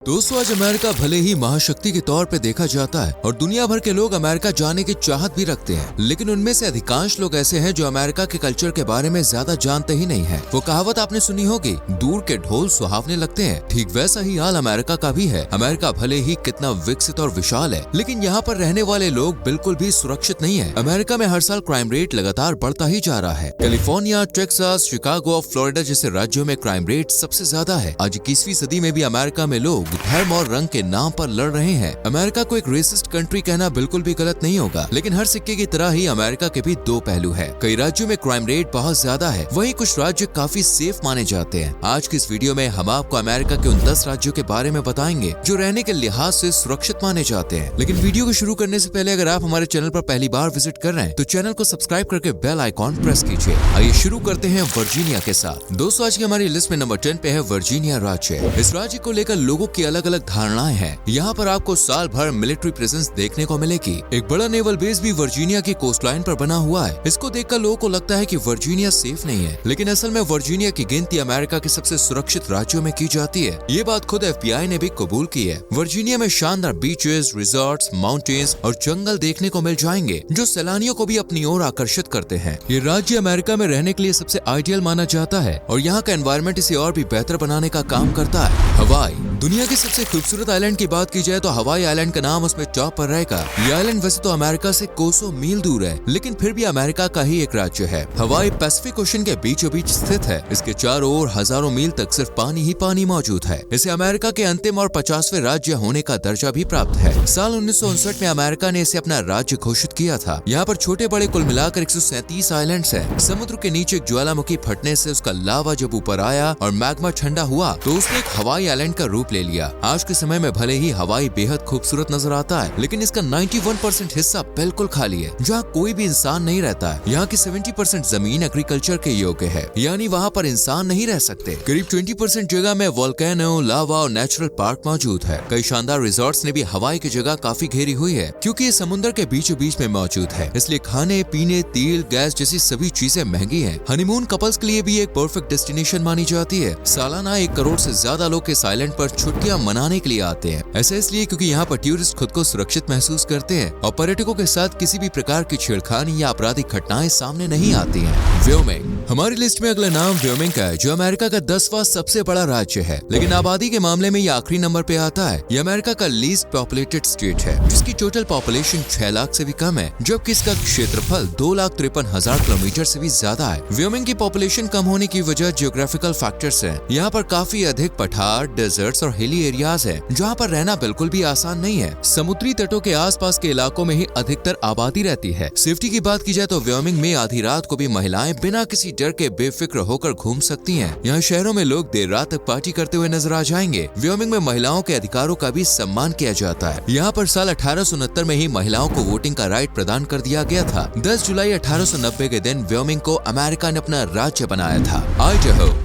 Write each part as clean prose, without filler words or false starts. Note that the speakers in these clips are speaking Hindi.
दोस्तों, आज अमेरिका भले ही महाशक्ति के तौर पे देखा जाता है और दुनिया भर के लोग अमेरिका जाने की चाहत भी रखते हैं, लेकिन उनमें से अधिकांश लोग ऐसे हैं जो अमेरिका के कल्चर के बारे में ज्यादा जानते ही नहीं हैं। वो कहावत आपने सुनी होगी, दूर के ढोल सुहावने लगते हैं। ठीक वैसा ही हाल अमेरिका का भी है। अमेरिका भले ही कितना विकसित और विशाल है, लेकिन यहाँ पर रहने वाले लोग बिल्कुल भी सुरक्षित नहीं है। अमेरिका में हर साल क्राइम रेट लगातार बढ़ता ही जा रहा है। कैलिफोर्निया, टेक्सास, शिकागो और फ्लोरिडा जैसे राज्यों में क्राइम रेट सबसे ज्यादा है। आज 21वीं सदी में भी अमेरिका में लोग धर्म और रंग के नाम पर लड़ रहे हैं। अमेरिका को एक रेसिस्ट कंट्री कहना बिल्कुल भी गलत नहीं होगा, लेकिन हर सिक्के की तरह ही अमेरिका के भी दो पहलू हैं। कई राज्यों में क्राइम रेट बहुत ज्यादा है, वहीं कुछ राज्य काफी सेफ माने जाते हैं। आज की इस वीडियो में हम आपको अमेरिका के उन 10 राज्यों के बारे में बताएंगे जो रहने के लिहाज से सुरक्षित माने जाते हैं। लेकिन वीडियो को शुरू करने से पहले अगर आप हमारे चैनल पर पहली बार विजिट कर रहे हैं तो चैनल को सब्सक्राइब करके बेल आइकॉन प्रेस कीजिए। आइए शुरू करते हैं वर्जीनिया के साथ। दोस्तों, आज की हमारी लिस्ट में नंबर 10 पे है वर्जीनिया राज्य। इस राज्य को लेकर लोगों की अलग अलग धारणाएं हैं। यहाँ पर आपको साल भर मिलिट्री प्रेजेंस देखने को मिलेगी। एक बड़ा नेवल बेस भी वर्जीनिया की कोस्टलाइन पर बना हुआ है। इसको देखकर लोगों को लगता है कि वर्जीनिया सेफ नहीं है, लेकिन असल में वर्जीनिया की गिनती अमेरिका के सबसे सुरक्षित राज्यों में की जाती है। ये बात खुद FBI ने भी कबूल की है। वर्जीनिया में शानदार बीचेस, रिजॉर्ट्स, माउंटेन्स और जंगल देखने को मिल जाएंगे, जो सैलानियों को भी अपनी ओर आकर्षित करते हैं। ये राज्य अमेरिका में रहने के लिए सबसे आइडियल माना जाता है और यहाँ का एनवायरनमेंट इसे और भी बेहतर बनाने का काम करता है। हवाई, दुनिया की सबसे खूबसूरत आइलैंड की बात की जाए तो हवाई आइलैंड का नाम उसमें टॉप पर रहेगा। ये आइलैंड वैसे तो अमेरिका से कोसों मील दूर है, लेकिन फिर भी अमेरिका का ही एक राज्य है। हवाई पैसिफिक ओशन के बीचों बीच स्थित है। इसके चारों ओर हजारों मील तक सिर्फ पानी ही पानी मौजूद है। इसे अमेरिका के अंतिम और 50वें राज्य होने का दर्जा भी प्राप्त है। साल 1959 में अमेरिका ने इसे अपना राज्य घोषित किया था। यहाँ पर छोटे बड़े कुल मिलाकर 137 आइलैंड्स हैं। समुद्र के नीचे एक ज्वालामुखी फटने से उसका लावा जब ऊपर आया और मैग्मा ठंडा हुआ तो उसने एक हवाई आइलैंड का रूप ले लिया। आज के समय में भले ही हवाई बेहद खूबसूरत नजर आता है, लेकिन इसका 91% हिस्सा बिल्कुल खाली है, जहाँ कोई भी इंसान नहीं रहता है। यहाँ की 70% जमीन एग्रीकल्चर के योग्य है, यानी वहाँ पर इंसान नहीं रह सकते। करीब 20% जगह में वोल्केनो, लावा और नेचुरल पार्क मौजूद है। कई शानदार रिजॉर्ट्स ने भी हवाई की जगह काफी घेरी हुई है, क्योंकि ये समुद्र के बीचों बीच में मौजूद है। इसलिए खाने पीने, तेल, गैस जैसी सभी चीजें महंगी हैं। हनीमून कपल्स के लिए भी एक परफेक्ट डेस्टिनेशन मानी जाती है। सालाना 1 करोड़ से ज्यादा लोग इस आइलैंड पर छुट्टियां मनाने के लिए आते हैं। ऐसा इसलिए क्योंकि यहाँ पर टूरिस्ट खुद को सुरक्षित महसूस करते हैं और पर्यटकों के साथ किसी भी प्रकार की छेड़खानी या आपराधिक घटनाएं सामने नहीं आती हैं। व्योमिंग, हमारी लिस्ट में अगला नाम व्योमिंग का है, जो अमेरिका का 10वां सबसे बड़ा राज्य है, लेकिन आबादी के मामले में ये आखिरी नंबर पे आता है। ये अमेरिका का लीस्ट पॉपुलेटेड स्टेट है, जिसकी टोटल पॉपुलेशन 6 लाख से भी कम है, जबकि इसका क्षेत्रफल 2,53,000 किलोमीटर से भी ज्यादा है। व्योमिंग की पॉपुलेशन कम होने की वजह जियोग्राफिकल फैक्टर्स है। यहाँ पर काफी अधिक पठार, डेजर्ट्स और हिली एरियाज है, जहाँ पर रहना बिल्कुल भी आसान नहीं है। समुद्री तटों के आसपास के इलाकों में ही अधिकतर आबादी रहती है। सेफ्टी की बात की जाए तो व्योमिंग में आधी रात को भी महिलाएं बिना किसी डर के बेफिक्र होकर घूम सकती हैं। यहाँ शहरों में लोग देर रात तक पार्टी करते हुए नजर आ जाएंगे। व्योमिंग में महिलाओं के अधिकारों का भी सम्मान किया जाता है। यहाँ पर साल 1869 में ही महिलाओं को वोटिंग का राइट प्रदान कर दिया गया था। 10 जुलाई 1890 के दिन व्योमिंग को अमेरिका ने अपना राज्य बनाया था।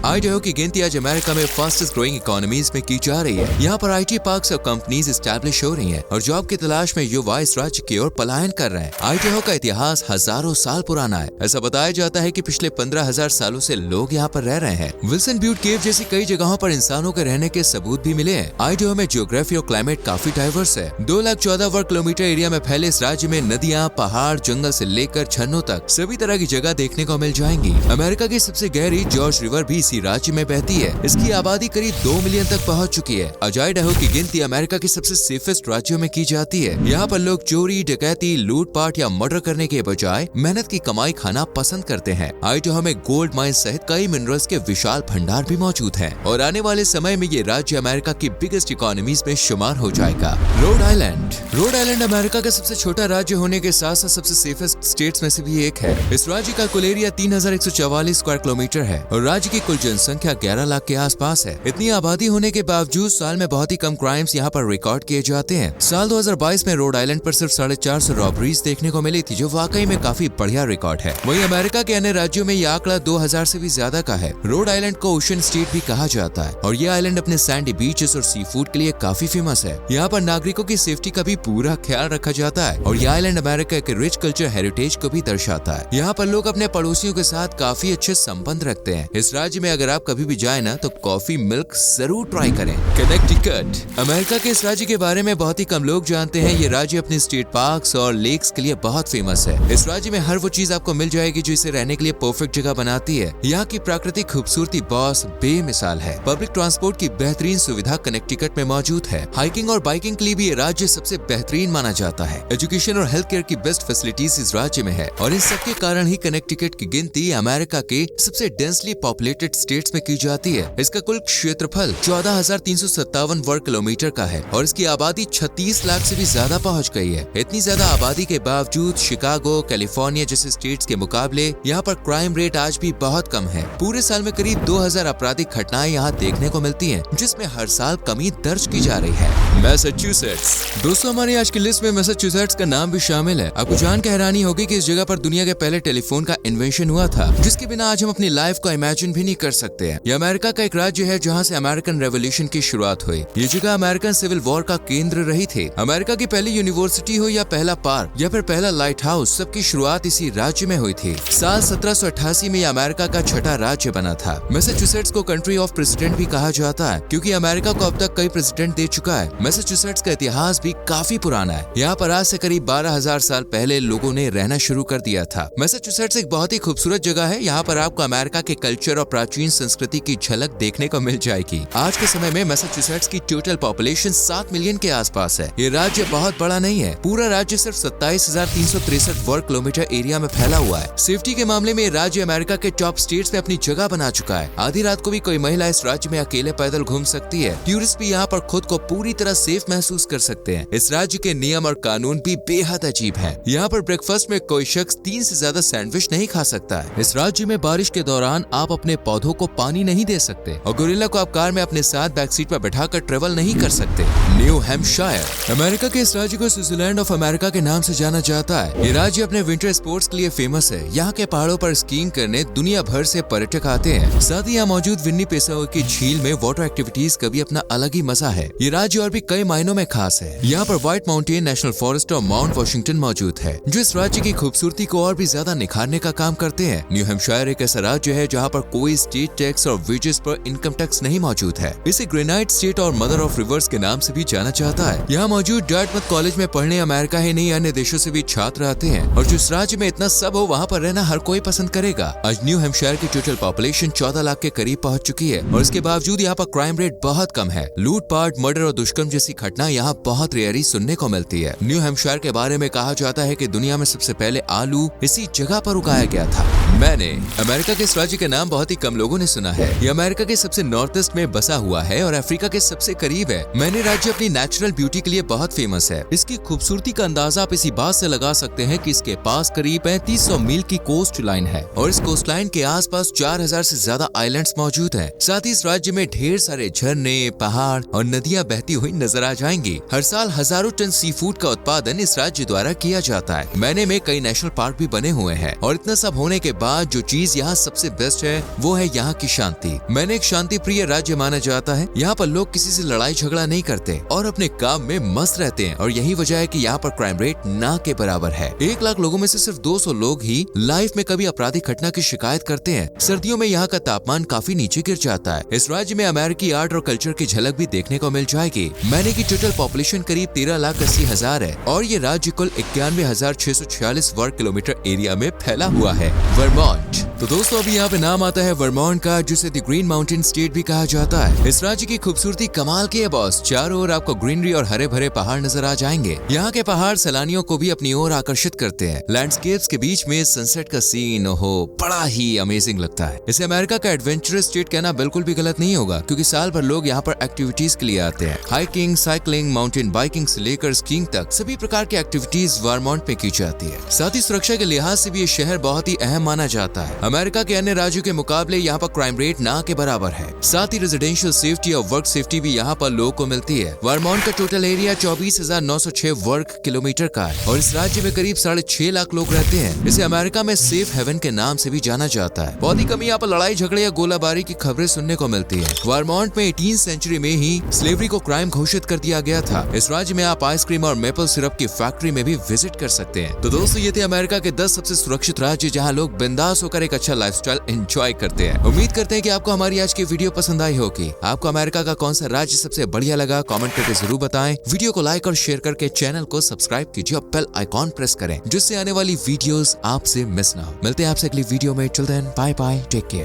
आइडाहो की गिनती आज अमेरिका में फास्टेस्ट ग्रोइंग इकोनॉमीज में की जा रही है। यहाँ पर IT पार्क्स और कंपनीज एस्टैब्लिश हो रही हैं और जॉब की तलाश में युवा इस राज्य की ओर पलायन कर रहे हैं। आइडाहो का इतिहास हजारों साल पुराना है। ऐसा बताया जाता है कि पिछले 15,000 सालों से लोग यहाँ पर रह रहे हैं। विल्सन ब्यूट केव जैसी कई जगहों पर इंसानों के रहने के सबूत भी मिले हैं। आइडाहो में जियोग्राफी और क्लाइमेट काफी डाइवर्स है। 2,14 वर्ग किलोमीटर एरिया में फैले इस राज्य में नदियाँ, पहाड़, जंगल से लेकर झरनों तक सभी तरह की जगह देखने को मिल जाएंगी। अमेरिका की सबसे गहरी जॉर्ज रिवर भी इसी राज्य में बहती है। इसकी आबादी करीब 2 मिलियन तक पहुँच चुकी है। आइडाहो की गिनती अमेरिका के सबसे सेफेस्ट राज्यों में की जाती है। यहाँ पर लोग चोरी, डकैती, लूटपाट या मर्डर करने के बजाय मेहनत की कमाई खाना पसंद करते हैं। आइडाहो में गोल्ड माइन सहित कई मिनरल्स के विशाल भंडार भी मौजूद हैं और आने वाले समय में ये राज्य अमेरिका की बिगेस्ट इकोनॉमीज में शुमार हो जाएगा। रोड आइलैंड अमेरिका का सबसे छोटा राज्य होने के साथ साथ सबसे सेफेस्ट स्टेट्स में से भी एक है। इस राज्य का कुल एरिया 3,144 स्क्वायर किलोमीटर है और राज्य की कुल जनसंख्या 11 लाख के आसपास है। इतनी आबादी होने के बावजूद साल में बहुत ही कम क्राइम्स यहाँ पर रिकॉर्ड किए जाते हैं। साल 2022 में रोड आइलैंड पर सिर्फ 450 रॉबरीज देखने को मिली थी, जो वाकई में काफी बढ़िया रिकॉर्ड है। वहीं अमेरिका के अन्य राज्यों में यह आंकड़ा 2000 से भी ज्यादा का है। रोड आइलैंड को ओशन स्टेट भी कहा जाता है और ये आइलैंड अपने सैंडी बीचेस और सी फूड के लिए काफी फेमस है। यहाँ पर नागरिकों की सेफ्टी का भी पूरा ख्याल रखा जाता है और ये आइलैंड अमेरिका के रिच कल्चर हेरिटेज को भी दर्शाता है। यहाँ पर लोग अपने पड़ोसियों के साथ काफी अच्छे संबंध रखते हैं। इस राज्य में अगर आप कभी भी जाए ना तो कॉफी मिल्क जरूर ट्राई करें। कनेक्टिकट अमेरिका के इस राज्य के बारे में बहुत ही कम लोग जानते हैं। ये राज्य अपने स्टेट पार्क्स और लेक्स के लिए बहुत फेमस है। इस राज्य में हर वो चीज आपको मिल जाएगी जो इसे रहने के लिए परफेक्ट जगह बनाती है। यहाँ की प्राकृतिक खूबसूरती बॉस बेमिसाल है। पब्लिक ट्रांसपोर्ट की बेहतरीन सुविधा कनेक्टिकट में मौजूद है। हाइकिंग और बाइकिंग के लिए भी ये राज्य सबसे बेहतरीन माना जाता है। एजुकेशन और हेल्थ केयर की बेस्ट फैसिलिटीज इस राज्य में है और इन सबके कारण ही कनेक्टिकट की गिनती अमेरिका के सबसे डेंसली पॉपुलेटेड स्टेट्स में की जाती है। इसका कुल क्षेत्रफल 14,357 वर्ग किलोमीटर का है और इसकी आबादी 36 लाख से भी ज्यादा पहुंच गई है। इतनी ज्यादा आबादी के बावजूद शिकागो, कैलिफोर्निया जैसे स्टेट्स के मुकाबले यहाँ पर क्राइम रेट आज भी बहुत कम है। पूरे साल में करीब 2000 आपराधिक घटनाएं यहाँ देखने को मिलती हैं, जिसमें हर साल कमी दर्ज की जा रही है। मैसाचुसेट्स दोस्तों, हमारी आज की लिस्ट में मैसाचुसेट्स का नाम भी शामिल है। आपको जान के हैरानी होगी कि इस जगह पर दुनिया के पहले टेलीफोन का इन्वेंशन हुआ था, जिसके बिना आज हम अपनी लाइफ को इमेजिन भी नहीं कर सकते हैं। यह अमेरिका का एक राज्य है जहाँ से अमेरिकन रेवोल्यूशन की शुरुआत हुई। ये जगह अमेरिकन सिविल वॉर का केंद्र रही थी। अमेरिका की पहली यूनिवर्सिटी हो या पहला पार्क या फिर पहला लाइट हाउस, सबकी शुरुआत इसी राज्य में हुई थी। साल 1788 में यह अमेरिका का छठा राज्य बना था। मैसाचुसेट्स को कंट्री ऑफ प्रेसिडेंट भी कहा जाता है, क्योंकि अमेरिका को अब तक कई प्रेसिडेंट दे चुका है। मैसाचुसेट्स का इतिहास भी काफी पुराना है। यहाँ पर आज से करीब 12,000 साल पहले लोगों ने रहना शुरू कर दिया था। मैसाचुसेट्स एक बहुत ही खूबसूरत जगह है। यहाँ पर आपको अमेरिका के कल्चर और प्राचीन संस्कृति की झलक देखने को मिल जाएगी। आज के समय में मैसाचुसेट्स की टोटल पॉपुलेशन 7 मिलियन के आसपास है। ये राज्य बहुत बड़ा नहीं है। पूरा राज्य सिर्फ 27,363 वर्ग किलोमीटर एरिया में फैला हुआ है। सेफ्टी के मामले में राज्य अमेरिका के टॉप स्टेट्स में अपनी जगह बना चुका है। आधी रात को भी कोई महिला इस राज्य में अकेले पैदल घूम सकती है। टूरिस्ट भी यहाँ पर खुद को पूरी तरह सेफ महसूस कर सकते हैं। इस राज्य के नियम और कानून भी बेहद अजीब हैं। यहाँ पर ब्रेकफास्ट में कोई शख्स 3 से ज्यादा सैंडविच नहीं खा सकता है। इस राज्य में बारिश के दौरान आप अपने पौधों को पानी नहीं दे सकते और गोरिल्ला को आप कार में अपने साथ बैक सीट पर बैठाकर ट्रेवल नहीं कर सकते। न्यू हैम्पशायर अमेरिका के इस राज्य को स्विट्जरलैंड ऑफ अमेरिका के नाम से जाना जाता है। ये राज्य अपने विंटर स्पोर्ट्स के लिए फेमस है। यहाँ के पहाड़ों पर स्कीइंग करने दुनिया भर से पर्यटक आते हैं। साथ ही यहाँ मौजूद विन्नी पेसाओ की झील में वाटर एक्टिविटीज का भी अपना अलग ही मजा है। ये राज्य और भी कई मायनों में खास है। यहाँ पर व्हाइट माउंटेन नेशनल फॉरेस्ट और माउंट वॉशिंगटन मौजूद है, जो इस राज्य की खूबसूरती को और भी ज्यादा निखारने का काम करते हैं। न्यू हैम्पशायर एक ऐसा राज्य है जहाँ पर कोई स्टेट टैक्स और वेजेस पर इनकम टैक्स नहीं मौजूद है। इसे ग्रेनाइट स्टेट और मदर ऑफ रिवर्स के नाम से भी जाना जाता है। यहाँ मौजूद डार्टमouth कॉलेज में पढ़ने अमेरिका ही नहीं अन्य देशों से भी छात्र आते हैं और जिस राज्य में इतना सब हो वहाँ पर रहना हर कोई पसंद करेगा। आज न्यू हैम्पशायर की टोटल पॉपुलेशन 14 लाख के करीब पहुँच चुकी है और इसके बावजूद यहाँ पर क्राइम रेट बहुत कम है। लूटपाट, मर्डर और दुष्कर्म जैसी घटना यहाँ बहुत रेयरी सुनने को मिलती है। न्यू हैम्पशायर के बारे में कहा जाता है कि दुनिया में सबसे पहले आलू इसी जगह पर उगाया गया था। मैंने अमेरिका के इस राज्य के नाम बहुत ही कम लोगों ने सुना है। ये अमेरिका के सबसे नॉर्थ ईस्ट में बसा हुआ है और अफ्रीका के सबसे करीब है। मैंने राज्य अपनी नेचुरल ब्यूटी के लिए बहुत फेमस है। इसकी खूबसूरती का अंदाजा आप इसी बात से लगा सकते हैं कि इसके पास करीब 3500 मील की कोस्ट लाइन है और इस कोस्ट लाइन के आसपास 4000 से ज्यादा आइलैंड्स मौजूद हैं। साथ ही इस राज्य में ढेर सारे झरने, पहाड़ और नदियां बहती हुई नजर आ जाएंगी। हर साल हजारों टन सी फूड का उत्पादन इस राज्य द्वारा किया जाता है। मैंने में कई नेशनल पार्क भी बने हुए हैं और इतना सब होने के बाद जो चीज यहाँ सबसे बेस्ट है वो है यहाँ की शांति। मैंने एक शांति प्रिय राज्य माना जाता है। यहाँ पर लोग किसी से लड़ाई झगड़ा नहीं करते और अपने काम में मस्त रहते हैं और यही वजह है कि यहाँ पर क्राइम रेट ना के बराबर है। 1 लाख लोगों में से सिर्फ 200 लोग ही लाइफ में कभी आपराधिक घटना की शिकायत करते हैं। सर्दियों में यहाँ का तापमान काफी नीचे गिर जाता है। इस राज्य में अमेरिकी आर्ट और कल्चर की झलक भी देखने को मिल जाएगी। मैंने की टोटल पॉपुलेशन करीब 13,80,000 है और ये राज्य कुल 91,646 वर्ग किलोमीटर एरिया में फैला हुआ है। वर्मोंट। तो दोस्तों अभी यहाँ पे नाम आता है वर्मोंट का, जिसे द ग्रीन माउंटेन स्टेट भी कहा जाता है। इस राज्य की खूबसूरती कमाल की है बॉस। चारों ओर आपको ग्रीनरी और हरे भरे पहाड़ नजर आ जाएंगे। यहाँ के पहाड़ सैलानियों को भी अपनी ओर आकर्षित करते हैं। लैंडस्केप्स के बीच में सनसेट का सीन हो बड़ा ही अमेजिंग लगता है। इसे अमेरिका का एडवेंचरस स्टेट कहना बिल्कुल भी गलत नहीं होगा, क्योंकि साल भर लोग यहाँ पर एक्टिविटीज के लिए आते हैं। हाइकिंग, साइकिलिंग, माउंटेन बाइकिंग से लेकर स्कीइंग तक सभी प्रकार की एक्टिविटीज वर्मोंट में की जाती है। साथ ही सुरक्षा के लिहाज से भी ये शहर बहुत ही अहम माना जाता है। अमेरिका के अन्य राज्यों के मुकाबले यहाँ पर क्राइम रेट ना के बराबर है। साथ ही रेजिडेंशियल सेफ्टी और वर्क सेफ्टी भी यहाँ पर लोगों को मिलती है। वर्मोंट का टोटल एरिया 24,906 वर्ग किलोमीटर का है और इस राज्य में करीब 6.5 लाख लोग रहते हैं। इसे अमेरिका में सेफ हेवन के नाम से भी जाना जाता है। बहुत ही कम यहाँ पर लड़ाई झगड़े या गोलाबारी की खबरें सुनने को मिलती है। वर्मोंट में 18वीं सेंचुरी में ही स्लेवरी को क्राइम घोषित कर दिया गया था। इस राज्य में आप आइसक्रीम और मेपल सिरप की फैक्ट्री में भी विजिट कर सकते हैं। तो दोस्तों ये थे अमेरिका के 10 सबसे सुरक्षित राज्य जहाँ लोग बिंदास होकर एक अच्छा लाइफस्टाइल एंजॉय करते हैं। उम्मीद करते हैं कि आपको हमारी आज की वीडियो पसंद आई होगी। आपको अमेरिका का कौन सा राज्य सबसे बढ़िया लगा, कमेंट करके जरूर बताएं। वीडियो को लाइक और शेयर करके चैनल को सब्सक्राइब कीजिए और बेल आइकॉन प्रेस करें, जिससे आने वाली वीडियोस आपसे मिस ना हो। मिलते हैं आपसे अगली वीडियो में। Till then bye bye, take care.